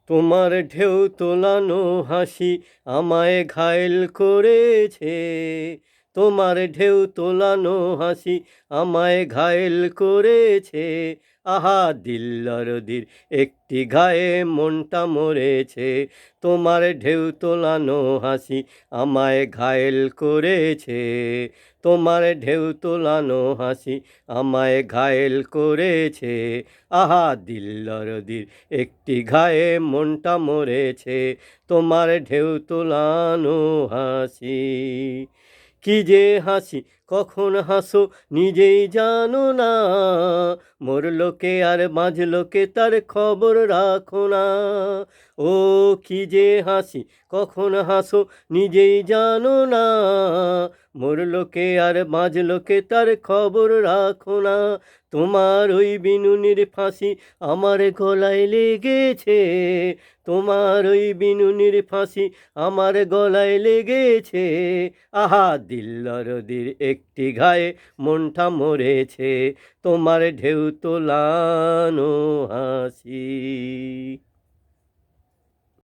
তোমার ঢেউ তোলানো হাসি আমায় ঘায়েল করেছে। তোমার ঢেউ তোলানো হাসি আমায় ঘায়েল করেছে। আহা দিল্লারদির একটি গায়ে মনটা মরেছে। তোমার ঢেউ তোলানো হাসি আমায় ঘায়েল করেছে। তোমার ঢেউ তোলানো হাসি আমায় ঘায়েল করেছে। আহা দিল্লারদির একটি ঘায়ে মনটা মরেছে। তোমার ঢেউ তোলানো হাসি। কি যে হাসি কখন হাসো নিজেই জানো না। মরলো কে আর বাঁচলো কে তার খবর রাখো না। ও কি যে হাসি কখন হাসো নিজেই জানো না। মরলো কে আর বাঁচলো কে তার খবর রাখো না। তোমার ওই বিনুনির ফাঁসি আমার গলায় লেগেছে। তোমার ওই বিনুনির ফাঁসি আমার গলায় লেগেছে। আহা দিল্লারদির একটি ঘায়ে মনটা মরেছে। তোমার ঢেউ তোলানো হাসি।